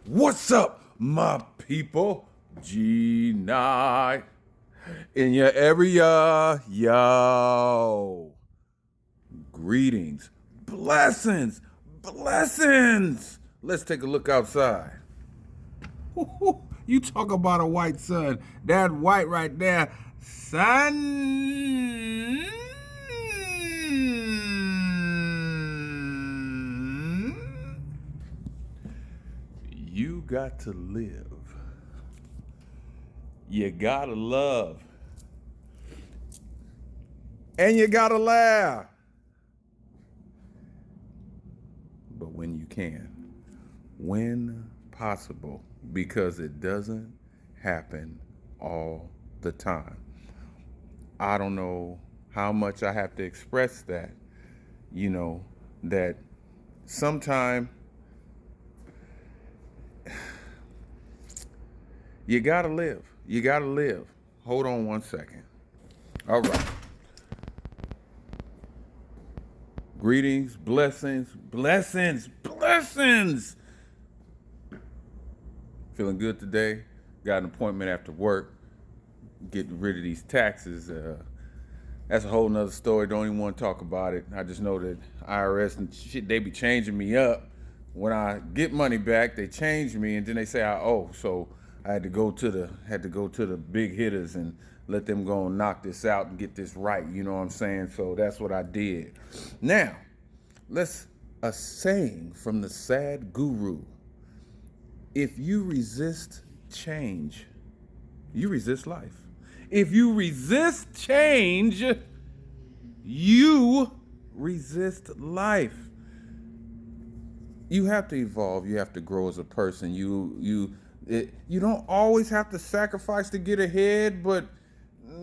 What's up, my people? G9 in your area, yo. Greetings, blessings, blessings. Let's take a look outside. You talk about a white sun. That white right there, sun. You got to live. You gotta love. And you gotta laugh. But when you can, when possible, because it doesn't happen all the time. I don't know how much I have to express that, that sometime you gotta live. You gotta live. Hold on one second. All right. Greetings, blessings, blessings, blessings. Feeling good today. Got an appointment after work. Getting rid of these taxes. That's a whole nother story. Don't even want to talk about it. I just know that IRS and shit, they be changing me up. When I get money back, they change me, and then they say I owe. So I had to go to the big hitters and let them go and knock this out and get this right. You know what I'm saying? So that's what I did. Now, a saying from the sad guru. If you resist change, you resist life. If you resist change, you resist life. You have to evolve. You have to grow as a person. You don't always have to sacrifice to get ahead, but I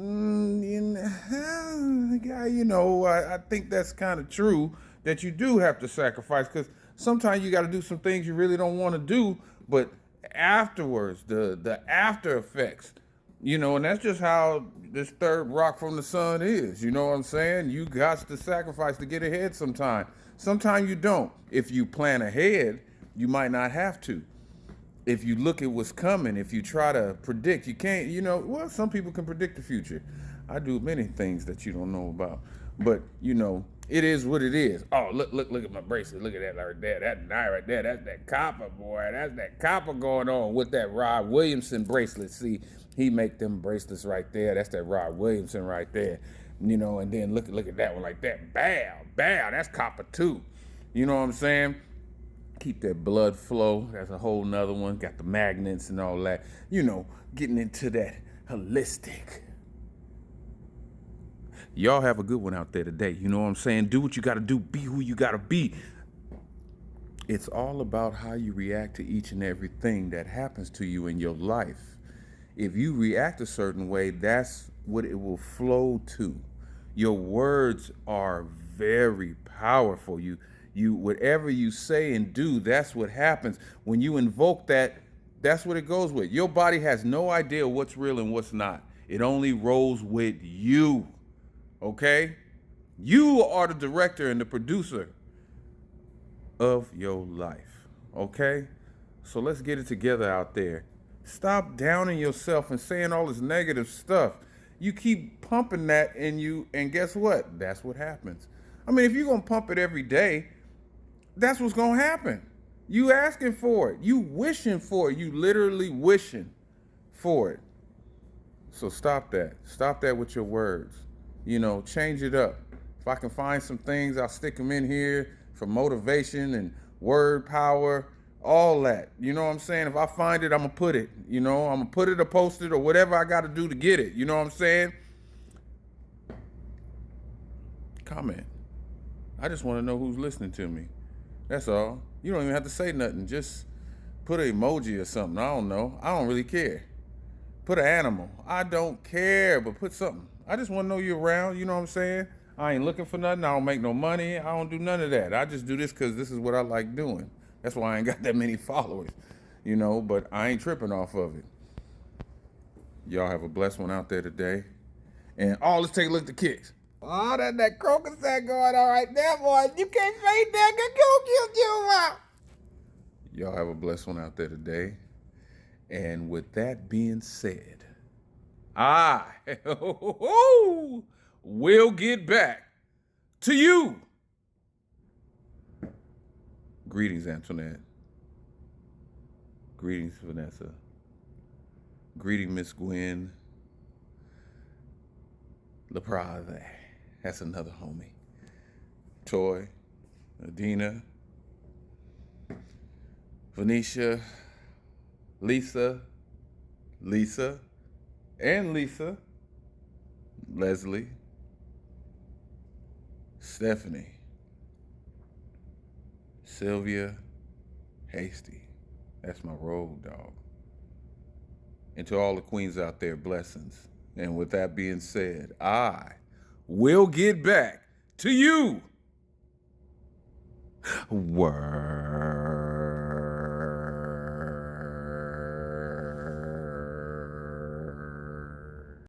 think that's kind of true that you do have to sacrifice, because sometimes you got to do some things you really don't want to do, but afterwards, the after effects, and that's just how this third rock from the sun is. You know what I'm saying? You got to sacrifice to get ahead sometime. Sometimes you don't. If you plan ahead, you might not have to. If you look at what's coming, if you try to predict, you can't, some people can predict the future. I do many things that you don't know about. But, it is what it is. Oh, look at my bracelet. Look at that right there. That knife right there. That's that copper, boy. That's that copper going on with that Rod Williamson bracelet. See, he make them bracelets right there. That's that Rod Williamson right there. And then look at that one like that. Bow, that's copper too. You know what I'm saying? Keep that blood flow. That's a whole nother one. Got the magnets and all that. Getting into that holistic. Y'all have a good one out there today. You know what I'm saying? Do what you got to do. Be who you got to be. It's all about how you react to each and everything that happens to you in your life. If you react a certain way, that's what it will flow to. Your words are very powerful. You whatever you say and do, that's what happens. When you invoke that, that's what it goes with. Your body has no idea what's real and what's not. It only rolls with you. Okay? You are the director and the producer of your life. Okay? So let's get it together out there. Stop downing yourself and saying all this negative stuff. You keep pumping that in you, and guess what? That's what happens. I mean, if you're going to pump it every day, that's what's going to happen. You asking for it. You wishing for it. You literally wishing for it. So stop that. Stop that with your words. Change it up. If I can find some things, I'll stick them in here for motivation and word power, all that. You know what I'm saying? If I find it, I'm going to put it. I'm going to put it or post it or whatever I got to do to get it. You know what I'm saying? Comment. I just want to know who's listening to me. That's all. You don't even have to say nothing. Just put an emoji or something. I don't know. I don't really care. Put an animal. I don't care, but put something. I just want to know you're around. You know what I'm saying? I ain't looking for nothing. I don't make no money. I don't do none of that. I just do this because this is what I like doing. That's why I ain't got that many followers, but I ain't tripping off of it. Y'all have a blessed one out there today. And let's take a look at the kicks. Oh, that crocus that going on right there, boy. You can't fade that. Go, Y'all have a blessed one out there today. And with that being said, I will get back to you. Greetings, Antoinette. Greetings, Vanessa. Greeting, Miss Gwen. LaPrade. That's another homie. Toy. Adina. Venetia. Lisa. And Lisa. Leslie. Stephanie. Sylvia. Hasty. That's my road dog. And to all the queens out there, blessings. And with that being said, I will get back to you. Word.